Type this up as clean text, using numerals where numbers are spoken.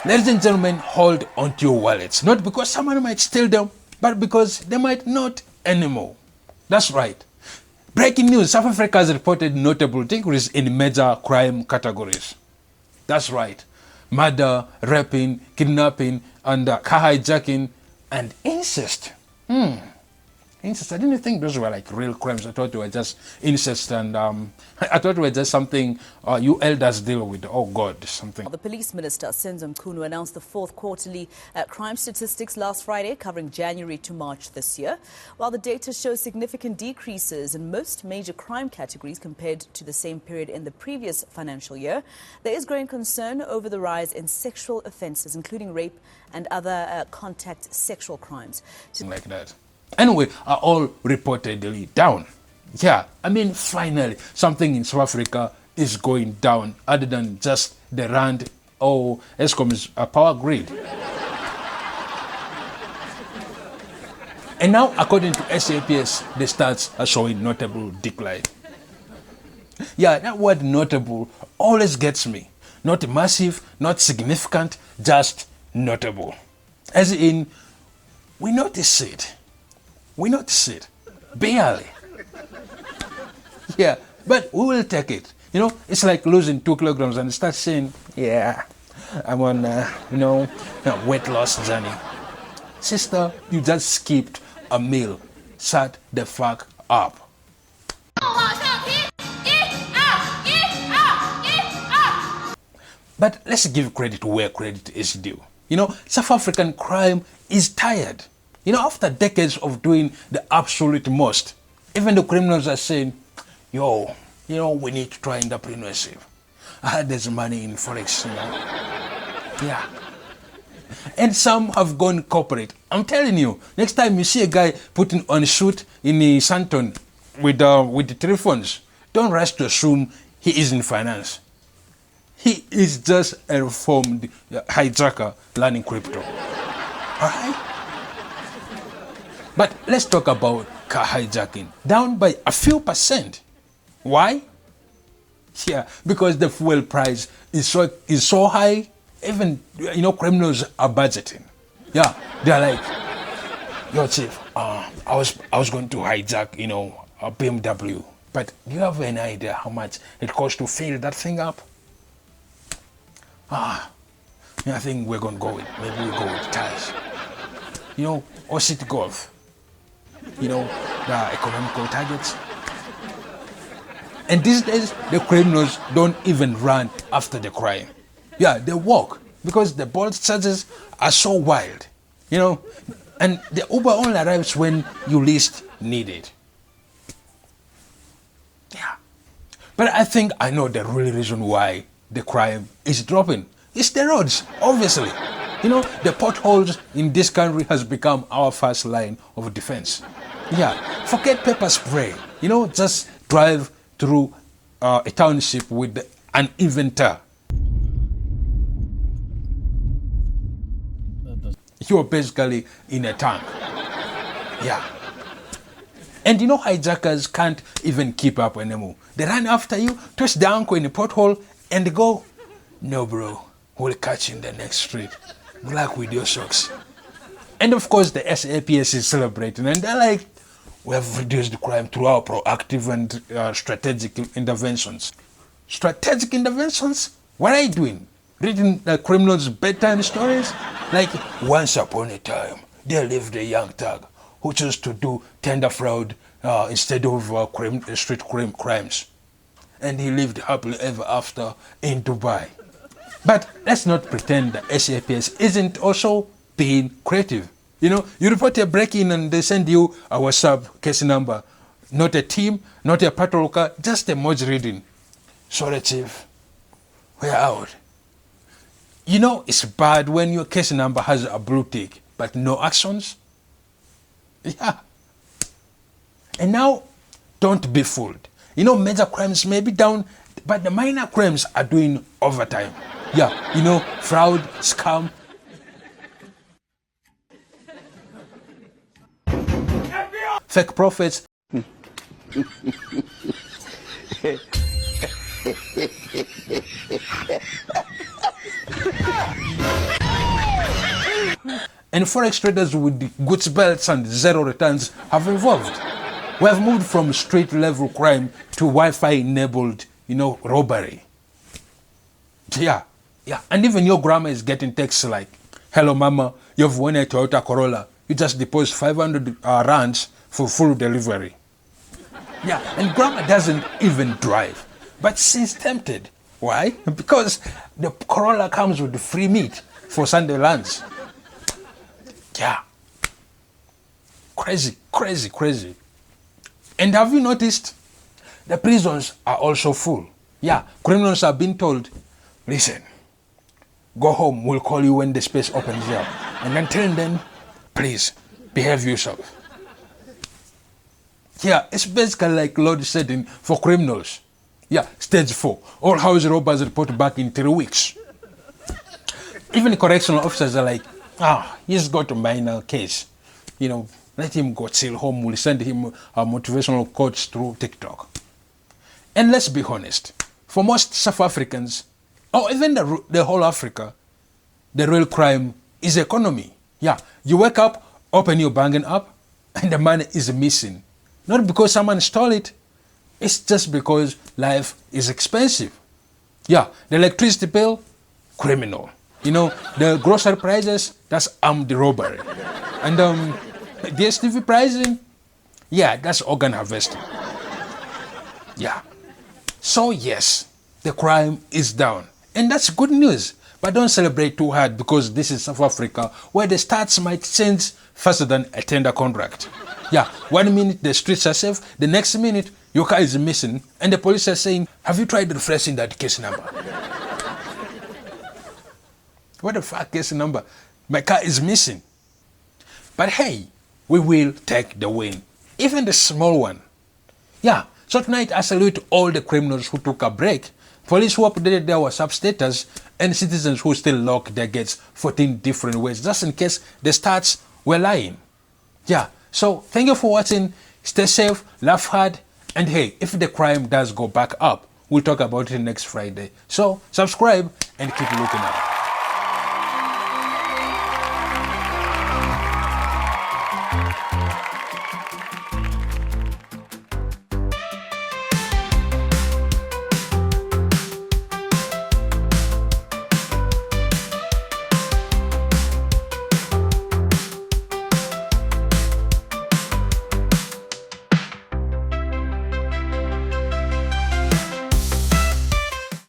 Ladies and gentlemen, hold onto your wallets. Not because someone might steal them, but because they might not anymore. That's right. Breaking news, South Africa has reported notable decrease in major crime categories. That's right. Murder, raping, kidnapping, and car hijacking, and incest. Incest. I didn't think those were like real crimes. I thought they were just incest, and I thought it was just something you elders deal with. Oh God, something. The police minister, Senzo Mkhunu, announced the fourth quarterly crime statistics last Friday, covering January to March this year. While the data shows significant decreases in most major crime categories compared to the same period in the previous financial year, there is growing concern over the rise in sexual offences, including rape and other contact sexual crimes. Like that. Anyway, are all reportedly down. Yeah, I mean, finally, something in South Africa is going down other than just the rand or Eskom's power grid. And now, according to SAPS, the stats are showing notable decline. Yeah, that word notable always gets me. Not massive, not significant, just notable. As in, we notice it. We notice it. Barely. Yeah, but we will take it. You know, it's like losing 2 kilograms and start saying, yeah, I'm on, a weight loss journey. Sister, you just skipped a meal. Shut the fuck up. But let's give credit where credit is due. You know, South African crime is tired. You know, after decades of doing the absolute most, even the criminals are saying, yo, we need to try entrepreneurship. I heard there's money in Forex, Yeah. And some have gone corporate. I'm telling you, next time you see a guy putting on a suit in Santon with the telephones, don't rush to assume he is in finance. He is just a reformed hijacker learning crypto. All right? But let's talk about car hijacking. Down by a few percent. Why? Yeah, because the fuel price is so high, even, criminals are budgeting. Yeah, they're like, yo, chief, I was going to hijack, a BMW. But do you have any idea how much it costs to fill that thing up? I think we're going to go with, maybe we'll go with tires. Or City Golf. The economical targets. And these days, the criminals don't even run after the crime. Yeah, they walk because the Bolt charges are so wild, and the Uber only arrives when you least need it. Yeah. But I think I know the real reason why the crime is dropping. It's the roads, obviously. The potholes in this country has become our first line of defense. Yeah, forget pepper spray. Just drive through a township with an inventor. You're basically in a tank. Yeah. And hijackers can't even keep up anymore. They run after you, twist the ankle in a pothole, and they go, no bro, we'll catch you in the next street. Good luck with your socks. And of course the SAPS is celebrating, and they're like, we have reduced the crime through our proactive and strategic interventions. Strategic interventions? What are you doing? Reading criminals' bedtime stories? Like, once upon a time, there lived a young thug who chose to do tender fraud instead of street crimes. And he lived happily ever after in Dubai. But let's not pretend that SAPS isn't also being creative. You report a break-in and they send you a WhatsApp case number. Not a team, not a patrol car, just a emoji reading. Sorry, chief. We're out. It's bad when your case number has a blue tick, but no actions. Yeah. And now, don't be fooled. Major crimes may be down, but the minor crimes are doing overtime. Yeah, fraud, scam. fake prophets. And forex traders with the goods belts and zero returns have evolved. We have moved from street level crime to Wi-Fi enabled, robbery. Yeah. And even your grandma is getting texts like, "Hello mama, you've won a Toyota Corolla. You just deposit 500 rands for full delivery." Yeah, and grandma doesn't even drive, but she's tempted. Why? Because the Corolla comes with free meat for Sunday lunch. Yeah. Crazy, crazy, crazy. And have you noticed? The prisons are also full. Yeah, criminals are being told, "Listen, go home, we'll call you when the space opens up. And until then, please, behave yourself." Yeah, it's basically like load setting for criminals. Yeah, stage 4. All house robbers report back in 3 weeks. Even correctional officers are like, he's got a minor case. Let him go chill home. We'll send him a motivational coach through TikTok. And let's be honest, for most South Africans, or even the whole Africa, the real crime is economy. Yeah, you wake up, open your banking app, and the money is missing. Not because someone stole it, it's just because life is expensive. Yeah, the electricity bill, criminal. The grocery prices, that's armed robbery. And DSTV pricing, yeah, that's organ harvesting. Yeah. So yes, the crime is down. And that's good news. But don't celebrate too hard because this is South Africa where the stats might change faster than a tender contract. Yeah, 1 minute the streets are safe, the next minute your car is missing and the police are saying, "Have you tried refreshing that case number?" What the fuck case number? My car is missing. But hey, we will take the win. Even the small one. Yeah, so tonight I salute all the criminals who took a break, police who updated their WhatsApp status, and citizens who still lock their gates 14 different ways, just in case the stats were lying. Yeah, so thank you for watching. Stay safe, laugh hard, and hey, if the crime does go back up, we'll talk about it next Friday. So subscribe and keep looking up.